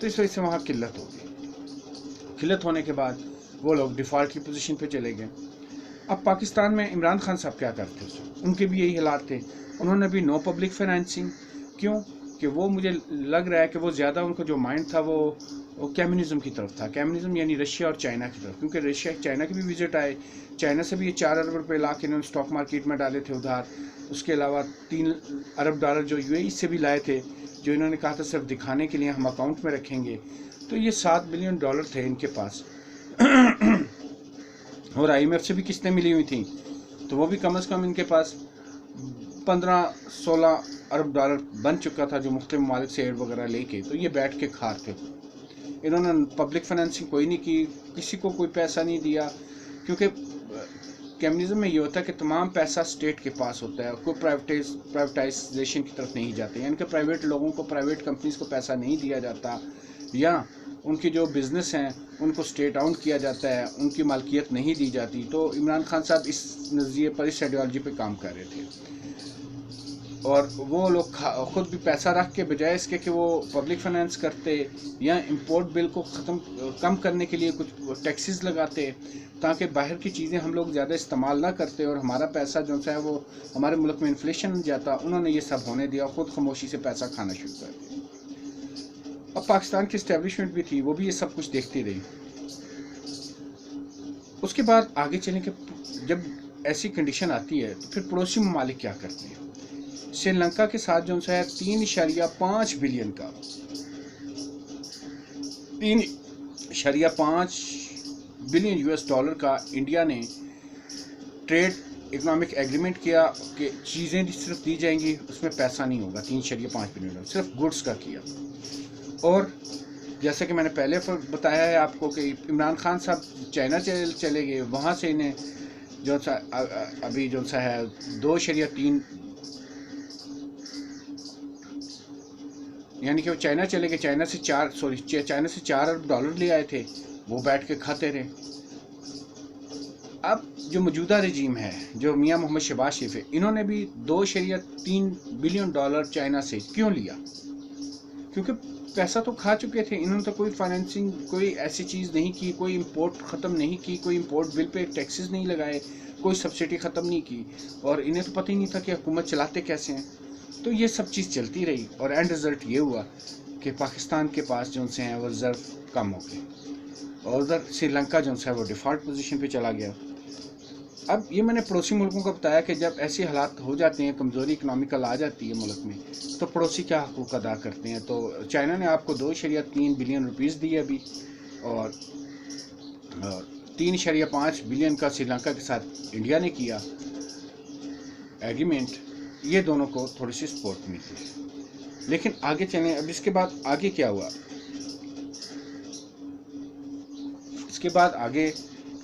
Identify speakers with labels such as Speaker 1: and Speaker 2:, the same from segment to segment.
Speaker 1: تو اس وجہ سے وہاں قلت ہو گئی. قلت ہونے کے بعد وہ لوگ ڈیفالٹ کی پوزیشن پہ چلے گئے. اب پاکستان میں عمران خان صاحب کیا کرتے تھے؟ ان کے بھی یہی حالات تھے. انہوں نے بھی نو پبلک فائنینسنگ. کیوں کہ وہ مجھے لگ رہا ہے کہ وہ زیادہ ان کو جو مائنڈ تھا وہ کمیونزم کی طرف تھا. کمیونزم یعنی رشیا اور چائنا کی طرف, کیونکہ رشیا چائنا کے بھی وزٹ آئے. چائنا سے بھی یہ 4 ارب روپے لا کے انہوں نے اسٹاک مارکیٹ میں ڈالے تھے ادھار. اس کے علاوہ 3 ارب ڈالر جو یو اے ای سے بھی لائے تھے, جو انہوں نے کہا تھا صرف دکھانے کے لیے ہم اکاؤنٹ میں رکھیں گے. تو یہ $7 بلین تھے ان کے پاس. اور آئی ایم ایف سے بھی قسطیں ملی ہوئی تھیں, تو وہ بھی کم از کم ان کے پاس 15-16 ارب ڈالر بن چکا تھا, جو مختلف ممالک سے ایڈ وغیرہ لے کے. تو یہ بیٹھ کے کھاتے. انہوں نے پبلک فائنینسنگ کوئی نہیں کی, کسی کو کوئی پیسہ نہیں دیا, کیونکہ کمیونزم میں یہ ہوتا ہے کہ تمام پیسہ اسٹیٹ کے پاس ہوتا ہے, کوئی پرائیویٹائزیشن کی طرف نہیں جاتے. یعنی کہ پرائیویٹ لوگوں کو, پرائیویٹ کمپنیز کو پیسہ نہیں دیا جاتا, یا ان کی جو بزنس ہیں ان کو اسٹیٹ آؤٹ کیا جاتا ہے, ان کی مالکیت نہیں دی جاتی. تو عمران خان صاحب اس نظریے پر, اس آئیڈیالوجی پہ کام کر رہے تھے. اور وہ لوگ خود بھی پیسہ رکھ کے, بجائے اس کے کہ وہ پبلک فائنینس کرتے یا امپورٹ بل کو کم کرنے کے لیے کچھ ٹیکسز لگاتے, تاکہ باہر کی چیزیں ہم لوگ زیادہ استعمال نہ کرتے اور ہمارا پیسہ جو ہے وہ ہمارے ملک میں انفلیشن جاتا. انہوں نے یہ سب ہونے دیا, خود خاموشی سے پیسہ کھانا شروع کر دیا. اب پاکستان کی اسٹیبلشمنٹ بھی تھی, وہ بھی یہ سب کچھ دیکھتی رہی. اس کے بعد آگے چلیں کہ جب ایسی کنڈیشن آتی ہے تو پھر پڑوسی ممالک کیا کرتے ہیں. سری لنکا کے ساتھ جو ہے 3.5 بلین کا, 3.5 بلین $US کا انڈیا نے ٹریڈ اکنامک ایگریمنٹ کیا کہ چیزیں صرف دی جائیں گی, اس میں پیسہ نہیں ہوگا. 3.5 بلین صرف گڈس کا کیا. اور جیسا کہ میں نے پہلے بتایا ہے آپ کو کہ عمران خان صاحب چائنا چلے گئے, وہاں سے انہیں جو سا ابھی جو سا ہے 2.3 یعنی کہ وہ چائنا چلے گئے. چائنا سے 4 ارب ڈالر لے آئے تھے, وہ بیٹھ کے کھاتے رہے. اب جو موجودہ رجیم ہے, جو میاں محمد شہباز شریف ہے, انہوں نے بھی $2.3 بلین چائنا سے کیوں لیا؟ کیونکہ پیسہ تو کھا چکے تھے. انہوں نے تو کوئی فائنینسنگ, کوئی ایسی چیز نہیں کی, کوئی امپورٹ ختم نہیں کی, کوئی امپورٹ بل پہ ٹیکسز نہیں لگائے, کوئی سبسڈی ختم نہیں کی, اور انہیں تو پتہ ہی نہیں تھا کہ حکومت چلاتے کیسے ہیں. تو یہ سب چیز چلتی رہی, اور اینڈ رزلٹ یہ ہوا کہ پاکستان کے پاس جو سے ہیں وہ ریزرو کم ہو گئے, اور ادھر سری لنکا جو ہے وہ ڈیفالٹ پوزیشن پہ چلا گیا. اب یہ میں نے پڑوسی ملکوں کو بتایا کہ جب ایسے حالات ہو جاتے ہیں, کمزوری اکنامیکل آ جاتی ہے ملک میں, تو پڑوسی کیا حقوق ادا کرتے ہیں. تو چائنا نے آپ کو 2.3 بلین روپیز دیے ابھی, اور 3.5 بلین کا سری لنکا کے ساتھ انڈیا نے کیا ایگریمنٹ. یہ دونوں کو تھوڑی سی سپورٹ ملتی ہے. لیکن آگے چلیں. اب اس کے بعد آگے کیا ہوا؟ اس کے بعد آگے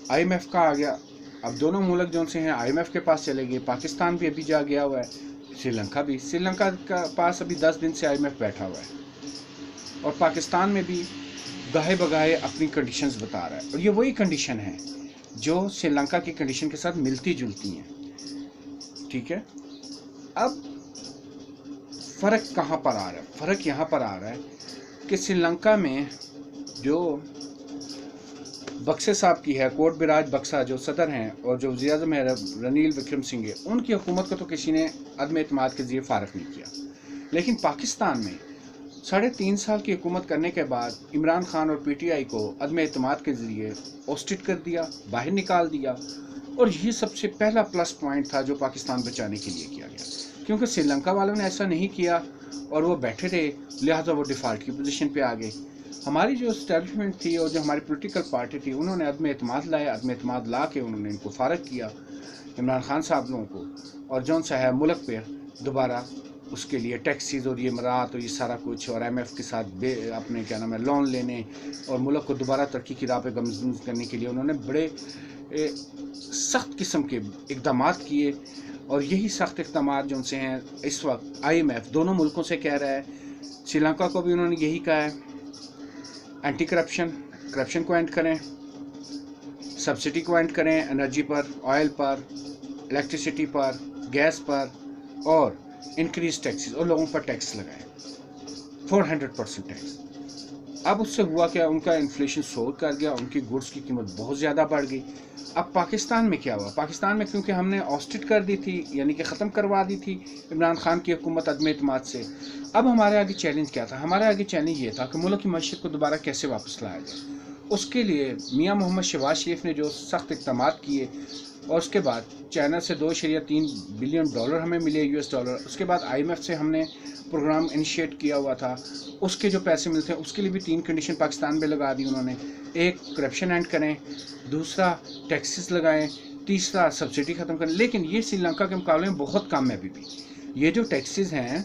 Speaker 1: آئی ایم ایف کا آ گیا. اب دونوں ملک جو سے ہیں آئی ایم ایف کے پاس چلے گئے. پاکستان بھی ابھی جا گیا ہوا ہے, سری لنکا بھی. سری لنکا کا پاس ابھی 10 دن سے آئی ایم ایف بیٹھا ہوا ہے, اور پاکستان میں بھی گاہے بگاہے اپنی کنڈیشنز بتا رہا ہے. اور یہ وہی کنڈیشن ہے جو سری لنکا کی کنڈیشن کے ساتھ ملتی جلتی ہیں. ٹھیک ہے. اب فرق کہاں پر آ رہا ہے؟ فرق یہاں پر آ رہا ہے کہ سری لنکا میں جو بکسے صاحب کی ہے, کوٹ براج بکسا جو صدر ہیں, اور جو وزیر اعظم ہے رنیل وکرم سنگھ ہے, ان کی حکومت کو تو کسی نے عدم اعتماد کے ذریعے فارغ نہیں کیا. لیکن پاکستان میں 3.5 سال کی حکومت کرنے کے بعد عمران خان اور پی ٹی آئی کو عدم اعتماد کے ذریعے اوسٹڈ کر دیا, باہر نکال دیا. اور یہ سب سے پہلا پلس پوائنٹ تھا جو پاکستان بچانے کے لیے کیا گیا, کیونکہ سری لنکا والوں نے ایسا نہیں کیا اور وہ بیٹھے رہے, لہٰذا وہ ڈیفالٹ کی پوزیشن پہ آ گئے. ہماری جو اسٹیبلشمنٹ تھی اور جو ہماری پولیٹیکل پارٹی تھی, انہوں نے عدم اعتماد لایا. عدم اعتماد لا کے انہوں نے ان کو فارغ کیا, عمران خان صاحب لوگوں کو, اور جون سا ہے ملک پہ دوبارہ اس کے لیے ٹیکسیز اور یہ امارات اور یہ سارا کچھ, اور ایم ایف کے ساتھ اپنے کیا نام ہے لون لینے, اور ملک کو دوبارہ ترقی کی راہ پہ گامزن کرنے کے لیے انہوں نے بڑے سخت قسم کے اقدامات کیے. اور یہی سخت اقدامات جو ان سے ہیں اس وقت آئی ایم ایف دونوں ملکوں سے کہہ رہا ہے. سری لنکا کو بھی انہوں نے یہی کہا ہے, اینٹی کرپشن کو اینڈ کریں, سبسڈی کو اینڈ کریں, انرجی پر, آئل پر, الیکٹریسٹی پر, گیس پر, اور انکریز ٹیکسز, اور لوگوں پر ٹیکس لگائیں 400% ٹیکس. اب اس سے ہوا کیا، ان کا انفلیشن سور کر گیا، ان کی گڈس کی قیمت بہت زیادہ بڑھ گئی۔ اب پاکستان میں کیا ہوا، پاکستان میں کیونکہ ہم نے آسٹٹ کر دی تھی، یعنی کہ ختم کروا دی تھی عمران خان کی حکومت عدم اعتماد سے، اب ہمارے آگے چیلنج کیا تھا، ہمارے آگے چیلنج یہ تھا کہ ملک کی معیشت کو دوبارہ کیسے واپس لایا جائے۔ اس کے لیے میاں محمد شہباز شریف نے جو سخت اقدامات کیے، اور اس کے بعد چائنا سے $2.3 بلین ہمیں ملے $، اس کے بعد IMF سے ہم نے پروگرام انیشیٹ کیا ہوا تھا، اس کے جو پیسے ملتے ہیں اس کے لیے بھی 3 کنڈیشن پاکستان میں لگا دی انہوں نے، ایک کرپشن اینڈ کریں، دوسرا ٹیکسز لگائیں، تیسرا سبسڈی ختم کریں۔ لیکن یہ سری لنکا کے مقابلے میں بہت کم ہے ابھی بھی، یہ جو ٹیکسز ہیں،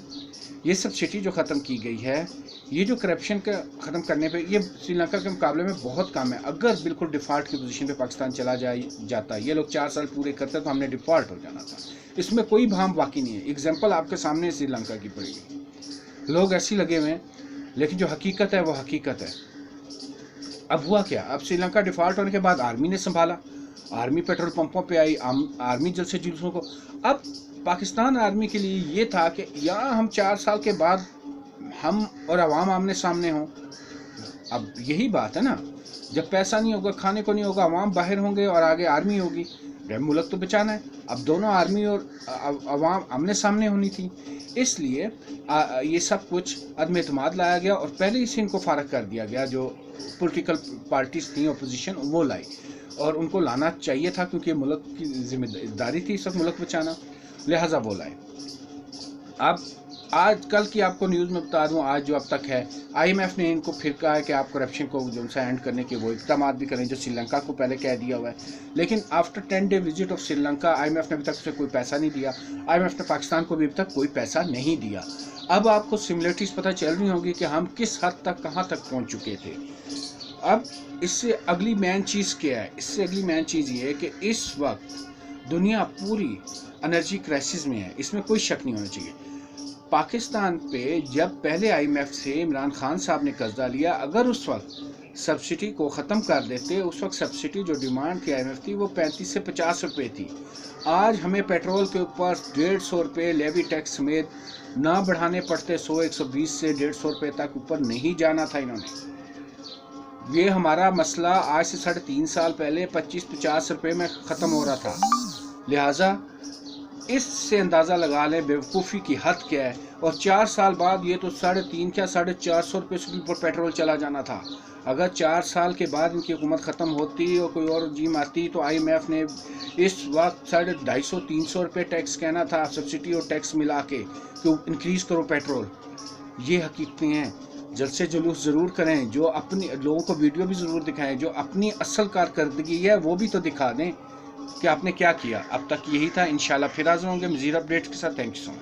Speaker 1: یہ سبسڈی جو ختم کی گئی ہے، یہ جو کرپشن کا ختم کرنے پہ، یہ سری لنکا کے مقابلے میں بہت کم ہے۔ اگر بالکل ڈیفالٹ کی پوزیشن پہ پاکستان چلا جاتا، یہ لوگ 4 سال پورے کرتے تو ہم نے ڈیفالٹ ہو جانا تھا، اس میں کوئی بھام باقی نہیں ہے۔ اگزامپل آپ کے سامنے سری لنکا کی پڑے گی، لوگ ایسے لگے ہوئے ہیں، لیکن جو حقیقت ہے وہ حقیقت ہے۔ اب ہوا کیا، اب سری لنکا ڈیفالٹ ہونے کے بعد آرمی نے سنبھالا، آرمی پیٹرول پمپوں پہ آئی، آرمی جل سے جلوسوں کو۔ اب پاکستان آرمی کے لیے یہ تھا کہ یا ہم 4 سال کے بعد ہم اور عوام آمنے سامنے ہوں۔ اب یہی بات ہے نا، جب پیسہ نہیں ہوگا، کھانے کو نہیں ہوگا، عوام باہر ہوں گے اور آگے آرمی ہوگی، ملک تو بچانا ہے۔ اب دونوں آرمی اور عوام آمنے سامنے ہونی تھی، اس لیے یہ سب کچھ عدم اعتماد لایا گیا، اور پہلے ہی سے ان کو فارغ کر دیا گیا، جو پولیٹیکل پارٹیز تھیں اپوزیشن وہ لائی، اور ان کو لانا چاہیے تھا کیونکہ ملک کی ذمہ داری تھی سب ملک بچانا، لہٰذا وہ لائے۔ اب آج کل کی آپ کو نیوز میں بتا دوں، آج جو اب تک ہے، IMF نے ان کو پھر کہا ہے کہ آپ کرپشن کو جو ان سے اینڈ کرنے کے وہ اقدامات بھی کریں جو سری لنکا کو پہلے کہہ دیا ہوا ہے، لیکن after 10 day visit of Sri Lanka IMF نے ابھی تک اسے کوئی پیسہ نہیں دیا، IMF نے پاکستان کو بھی ابھی تک کوئی پیسہ نہیں دیا۔ اب آپ کو سملیرٹیز پتہ چل رہی ہوگی کہ ہم کس حد تک کہاں تک پہنچ چکے تھے۔ اب اس سے اگلی مین چیز کیا ہے، اس سے اگلی مین چیز یہ ہے کہ اس وقت دنیا پوری انرجی کرائسس میں ہے، اس میں کوئی شک نہیں ہونا چاہیے۔ پاکستان پہ جب پہلے IMF سے عمران خان صاحب نے قرضہ لیا، اگر اس وقت سبسڈی کو ختم کر دیتے، اس وقت سبسڈی جو ڈیمانڈ تھی IMF کی وہ 35 سے 50 روپے تھی۔ آج ہمیں پیٹرول کے اوپر 150 روپے لیوی ٹیکس سمیت نہ بڑھانے پڑتے، 120 سے 150 روپے تک اوپر نہیں جانا تھا انہوں نے۔ یہ ہمارا مسئلہ آج سے 3.5 سال پہلے 25-50 روپے میں ختم ہو رہا تھا، لہٰذا اس سے اندازہ لگا لیں بیوقوفی کی حد کیا ہے، اور 4 سال بعد یہ تو 3.5 کیا 450 روپے سے اوپر پیٹرول چلا جانا تھا۔ اگر 4 سال کے بعد ان کی حکومت ختم ہوتی اور کوئی اور رجیم آتی تو IMF نے اس وقت 250-300 روپے ٹیکس کہنا تھا، سبسڈی اور ٹیکس ملا کے کہ انکریز کرو پیٹرول۔ یہ حقیقتیں ہیں، جلد سے جلوس ضرور کریں، جو اپنی لوگوں کو ویڈیو بھی ضرور دکھائیں، جو اپنی اصل کارکردگی ہے وہ بھی تو دکھا دیں کہ آپ نے کیا کیا۔ اب تک یہی تھا، انشاءاللہ پھر حاضر ہوں گے مزید اپڈیٹ کے ساتھ۔ Thank you so much.